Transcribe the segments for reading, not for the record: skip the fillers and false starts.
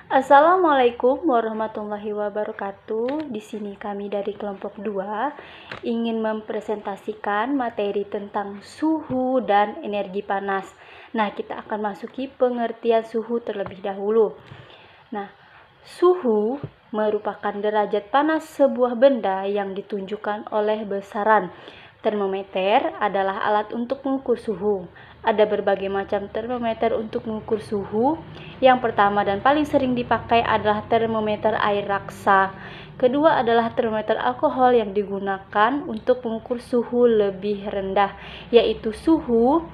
Assalamualaikum warahmatullahi wabarakatuh. Di sini kami dari kelompok 2 ingin mempresentasikan materi tentang suhu dan energi panas. Nah, kita akan masuki pengertian suhu terlebih dahulu. Nah, suhu merupakan derajat panas sebuah benda yang ditunjukkan oleh besaran. Termometer adalah alat untuk mengukur suhu. Ada berbagai macam termometer untuk mengukur suhu. Yang pertama dan paling sering dipakai adalah termometer air raksa. Kedua adalah termometer alkohol yang digunakan untuk mengukur suhu lebih rendah, yaitu suhu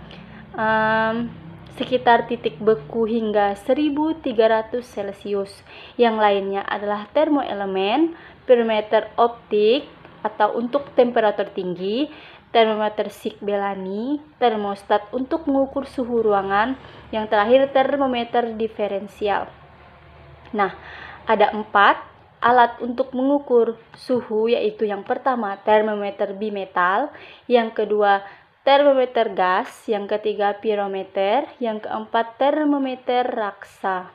sekitar titik beku hingga 1300 Celcius. Yang lainnya adalah termoelemen, termometer optik atau untuk temperatur tinggi, termometer Shik-Bellamy, termostat untuk mengukur suhu ruangan, yang terakhir termometer diferensial. Nah, ada 4 alat untuk mengukur suhu, yaitu yang pertama termometer bimetal, yang kedua termometer gas, yang ketiga pirometer, yang keempat termometer raksa.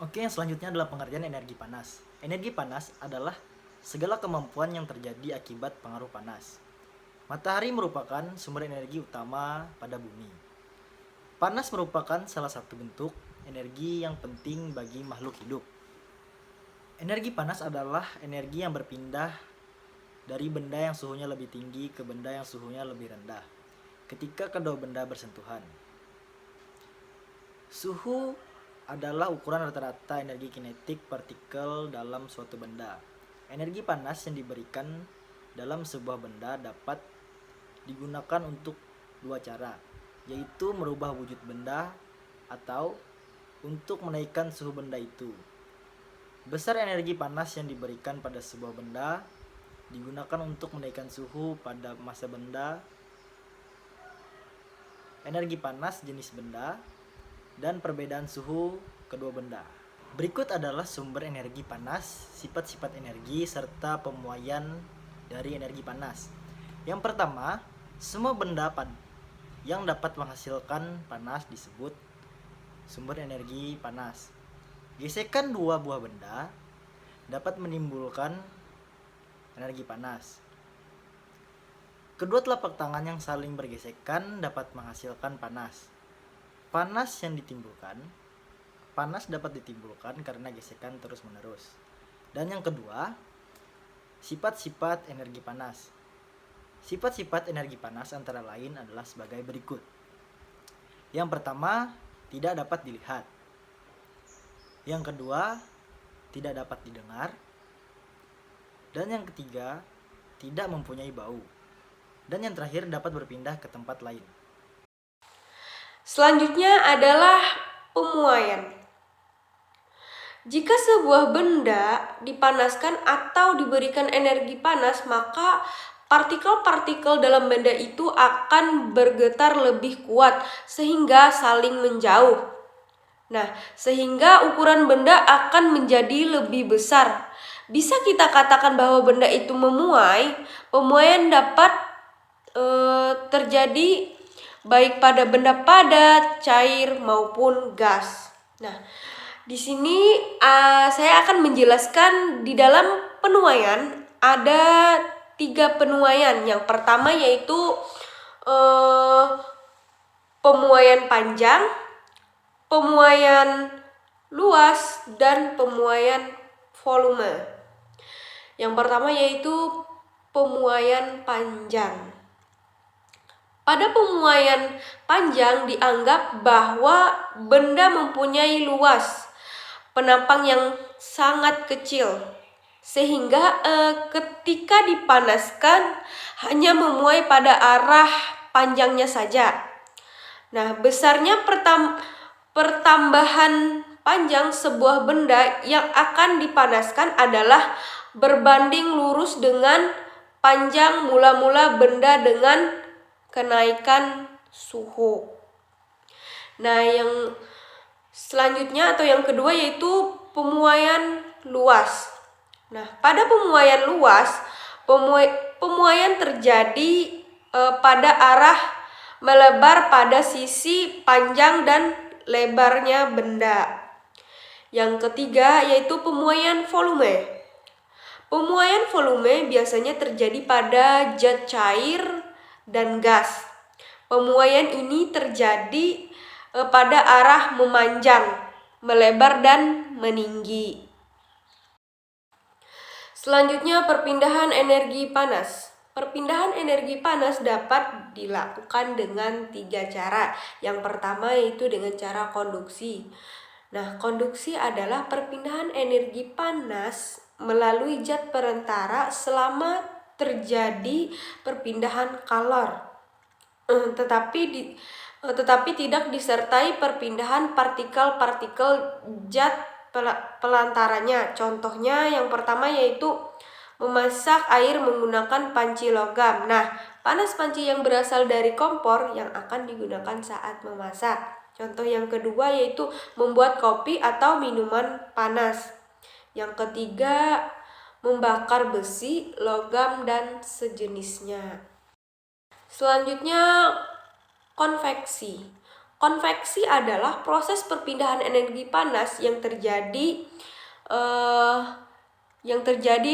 Oke, yang selanjutnya adalah pengertian energi panas. Energi panas adalah segala kemampuan yang terjadi akibat pengaruh panas. Matahari merupakan sumber energi utama pada bumi. Panas merupakan salah satu bentuk energi yang penting bagi makhluk hidup. Energi panas adalah energi yang berpindah dari benda yang suhunya lebih tinggi ke benda yang suhunya lebih rendah ketika kedua benda bersentuhan. Suhu adalah ukuran rata-rata energi kinetik partikel dalam suatu benda. Energi panas yang diberikan dalam sebuah benda dapat digunakan untuk dua cara, yaitu merubah wujud benda atau untuk menaikkan suhu benda itu. Besar energi panas yang diberikan pada sebuah benda digunakan untuk menaikkan suhu pada massa benda. Energi panas jenis benda dan perbedaan suhu kedua benda. Berikut adalah sumber energi panas, sifat-sifat energi, serta pemuaian dari energi panas. Yang pertama, semua benda yang dapat menghasilkan panas disebut sumber energi panas. Gesekan dua buah benda dapat menimbulkan energi panas. Kedua telapak tangan yang saling bergesekan dapat menghasilkan panas. Panas dapat ditimbulkan karena gesekan terus-menerus. Dan yang kedua, sifat-sifat energi panas. Sifat-sifat energi panas antara lain adalah sebagai berikut. Yang pertama, tidak dapat dilihat. Yang kedua, tidak dapat didengar. Dan yang ketiga, tidak mempunyai bau. Dan yang terakhir, dapat berpindah ke tempat lain. Selanjutnya adalah pemuaian. Jika sebuah benda dipanaskan atau diberikan energi panas, maka partikel-partikel dalam benda itu akan bergetar lebih kuat sehingga saling menjauh. Nah, sehingga ukuran benda akan menjadi lebih besar. Bisa kita katakan bahwa benda itu memuai. Pemuaian dapat terjadi baik pada benda padat, cair maupun gas. Nah, di sini saya akan menjelaskan di dalam penuaian ada 3 penuaian. Yang pertama yaitu pemuaian panjang, pemuaian luas, dan pemuaian volume. Yang pertama yaitu pemuaian panjang. Pada pemuaian panjang dianggap bahwa benda mempunyai luas penampang yang sangat kecil, sehingga ketika dipanaskan hanya memuai pada arah panjangnya saja. Nah, besarnya pertambahan panjang sebuah benda yang akan dipanaskan adalah berbanding lurus dengan panjang mula-mula benda dengan kenaikan suhu. Nah, yang selanjutnya atau yang kedua yaitu pemuaian luas. Nah, pada pemuaian luas, pemuaian terjadi pada arah melebar pada sisi panjang dan lebarnya benda. Yang ketiga yaitu pemuaian volume. Pemuaian volume biasanya terjadi pada zat cair dan gas. Pemuaian ini terjadi pada arah memanjang, melebar, dan meninggi. Selanjutnya, perpindahan energi panas. Perpindahan energi panas dapat dilakukan dengan 3 cara. Yang pertama yaitu dengan cara konduksi. Nah, konduksi adalah perpindahan energi panas melalui zat perantara selama terjadi perpindahan kalor. Tetapi tidak disertai perpindahan partikel-partikel zat pelantaranya. Contohnya yang pertama yaitu memasak air menggunakan panci logam. Nah, panas panci yang berasal dari kompor yang akan digunakan saat memasak. Contoh yang kedua yaitu membuat kopi atau minuman panas. Yang ketiga, membakar besi, logam, dan sejenisnya. Selanjutnya, konveksi. Konveksi adalah proses perpindahan energi panas yang terjadi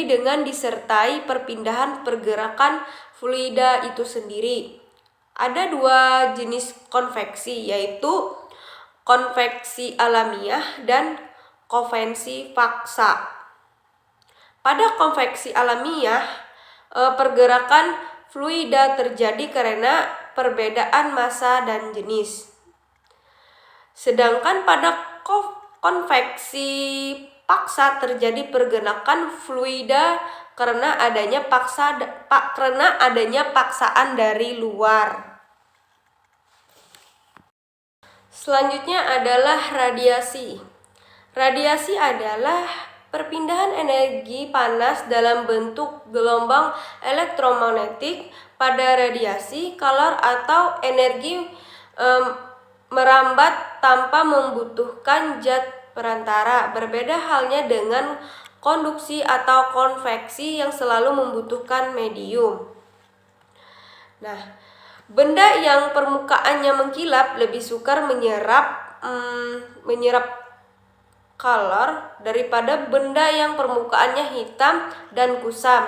dengan disertai perpindahan pergerakan fluida itu sendiri. Ada 2 jenis konveksi, yaitu konveksi alamiah dan konveksi paksa. Pada konveksi alamiah, pergerakan fluida terjadi karena perbedaan massa dan jenis. Sedangkan pada konveksi paksa terjadi pergerakan fluida karena adanya paksaan dari luar. Selanjutnya adalah radiasi. Radiasi adalah perpindahan energi panas dalam bentuk gelombang elektromagnetik. Pada radiasi, kalor atau energi merambat tanpa membutuhkan zat perantara. Berbeda halnya dengan konduksi atau konveksi yang selalu membutuhkan medium. Nah, benda yang permukaannya mengkilap lebih sukar menyerap kalor daripada benda yang permukaannya hitam dan kusam.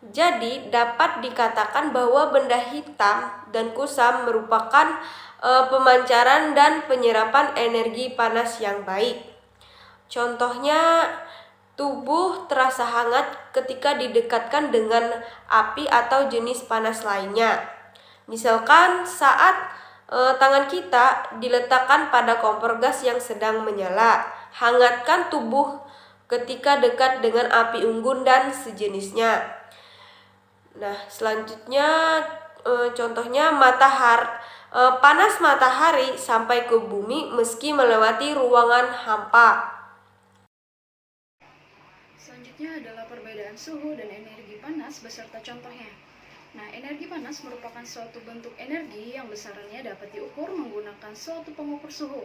Jadi dapat dikatakan bahwa benda hitam dan kusam merupakan pemancaran dan penyerapan energi panas yang baik. Contohnya, tubuh terasa hangat ketika didekatkan dengan api atau jenis panas lainnya. Misalkan saat tangan kita diletakkan pada kompor gas yang sedang menyala. Hangatkan tubuh ketika dekat dengan api unggun dan sejenisnya. Nah, selanjutnya contohnya panas matahari sampai ke bumi meski melewati ruangan hampa. Selanjutnya adalah perbedaan suhu dan energi panas beserta contohnya. Nah, energi panas merupakan suatu bentuk energi yang besarannya dapat diukur menggunakan suatu pengukur suhu.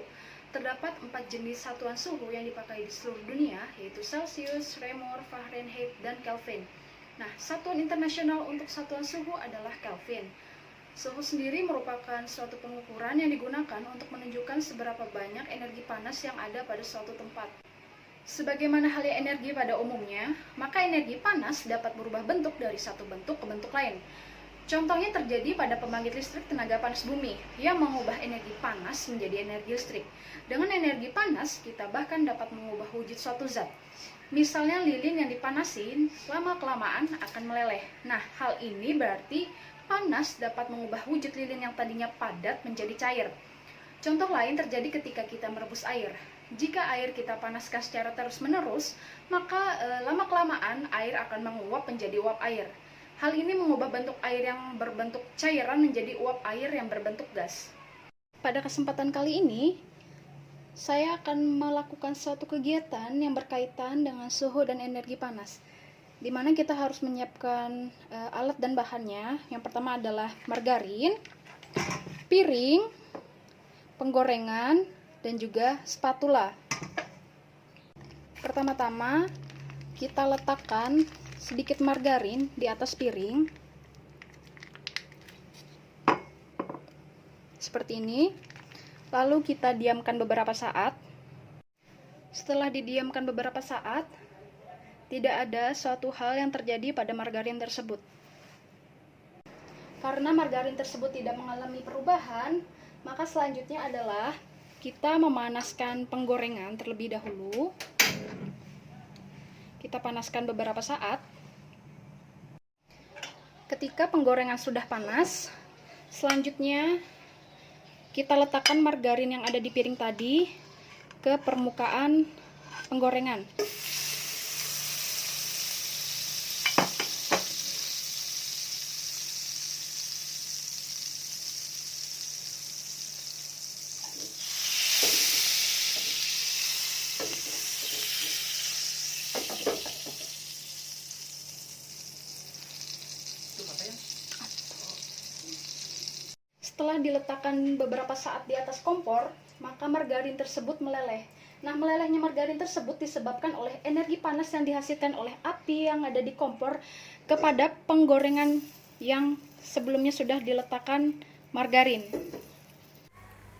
Terdapat 4 jenis satuan suhu yang dipakai di seluruh dunia, yaitu Celsius, Reaumur, Fahrenheit, dan Kelvin. Nah, satuan internasional untuk satuan suhu adalah Kelvin. Suhu sendiri merupakan suatu pengukuran yang digunakan untuk menunjukkan seberapa banyak energi panas yang ada pada suatu tempat. Sebagaimana halnya energi pada umumnya, maka energi panas dapat berubah bentuk dari satu bentuk ke bentuk lain. Contohnya terjadi pada pembangkit listrik tenaga panas bumi yang mengubah energi panas menjadi energi listrik. Dengan energi panas, kita bahkan dapat mengubah wujud suatu zat. Misalnya lilin yang dipanasin, lama-kelamaan akan meleleh. Nah, hal ini berarti panas dapat mengubah wujud lilin yang tadinya padat menjadi cair. Contoh lain terjadi ketika kita merebus air. Jika air kita panaskan secara terus-menerus, maka lama-kelamaan air akan menguap menjadi uap air. Hal ini mengubah bentuk air yang berbentuk cairan menjadi uap air yang berbentuk gas. Pada kesempatan kali ini, saya akan melakukan suatu kegiatan yang berkaitan dengan suhu dan energi panas, di mana kita harus menyiapkan alat dan bahannya. Yang pertama adalah margarin, piring, penggorengan, dan juga spatula. Pertama-tama, kita letakkan sedikit margarin di atas piring seperti ini, lalu kita diamkan beberapa saat. Setelah didiamkan beberapa saat, tidak ada suatu hal yang terjadi pada margarin tersebut. Karena margarin tersebut tidak mengalami perubahan, maka selanjutnya adalah kita memanaskan penggorengan terlebih dahulu. Kita panaskan beberapa saat. Ketika penggorengan sudah panas, selanjutnya kita letakkan margarin yang ada di piring tadi ke permukaan penggorengan. Setelah diletakkan beberapa saat di atas kompor, maka margarin tersebut meleleh. Nah, melelehnya margarin tersebut disebabkan oleh energi panas yang dihasilkan oleh api yang ada di kompor kepada penggorengan yang sebelumnya sudah diletakkan margarin.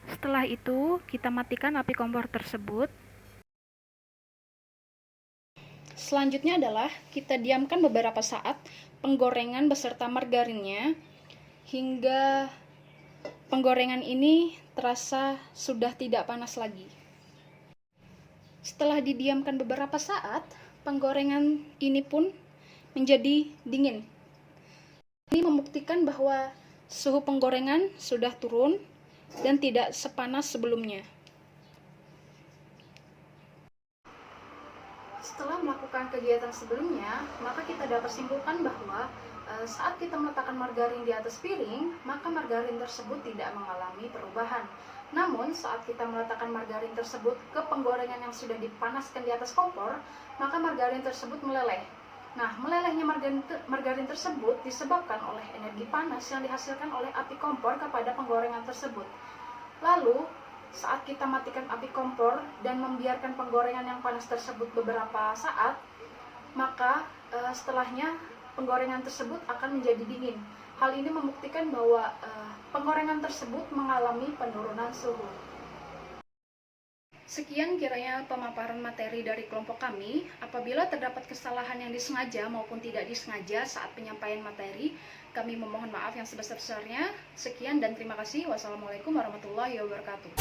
Setelah itu, kita matikan api kompor tersebut. Selanjutnya adalah kita diamkan beberapa saat penggorengan beserta margarinnya hingga penggorengan ini terasa sudah tidak panas lagi. Setelah didiamkan beberapa saat, penggorengan ini pun menjadi dingin. Ini membuktikan bahwa suhu penggorengan sudah turun dan tidak sepanas sebelumnya. Setelah melakukan kegiatan sebelumnya, maka kita dapat simpulkan bahwa saat kita meletakkan margarin di atas piring, maka margarin tersebut tidak mengalami perubahan. Namun, saat kita meletakkan margarin tersebut ke penggorengan yang sudah dipanaskan di atas kompor, maka margarin tersebut meleleh. Nah, melelehnya margarin tersebut disebabkan oleh energi panas yang dihasilkan oleh api kompor kepada penggorengan tersebut. Lalu, saat kita matikan api kompor dan membiarkan penggorengan yang panas tersebut beberapa saat, maka setelahnya penggorengan tersebut akan menjadi dingin. Hal ini membuktikan bahwa penggorengan tersebut mengalami penurunan suhu. Sekian kiranya pemaparan materi dari kelompok kami. Apabila terdapat kesalahan yang disengaja maupun tidak disengaja saat penyampaian materi, kami memohon maaf yang sebesar-besarnya. Sekian dan terima kasih. Wassalamualaikum warahmatullahi wabarakatuh.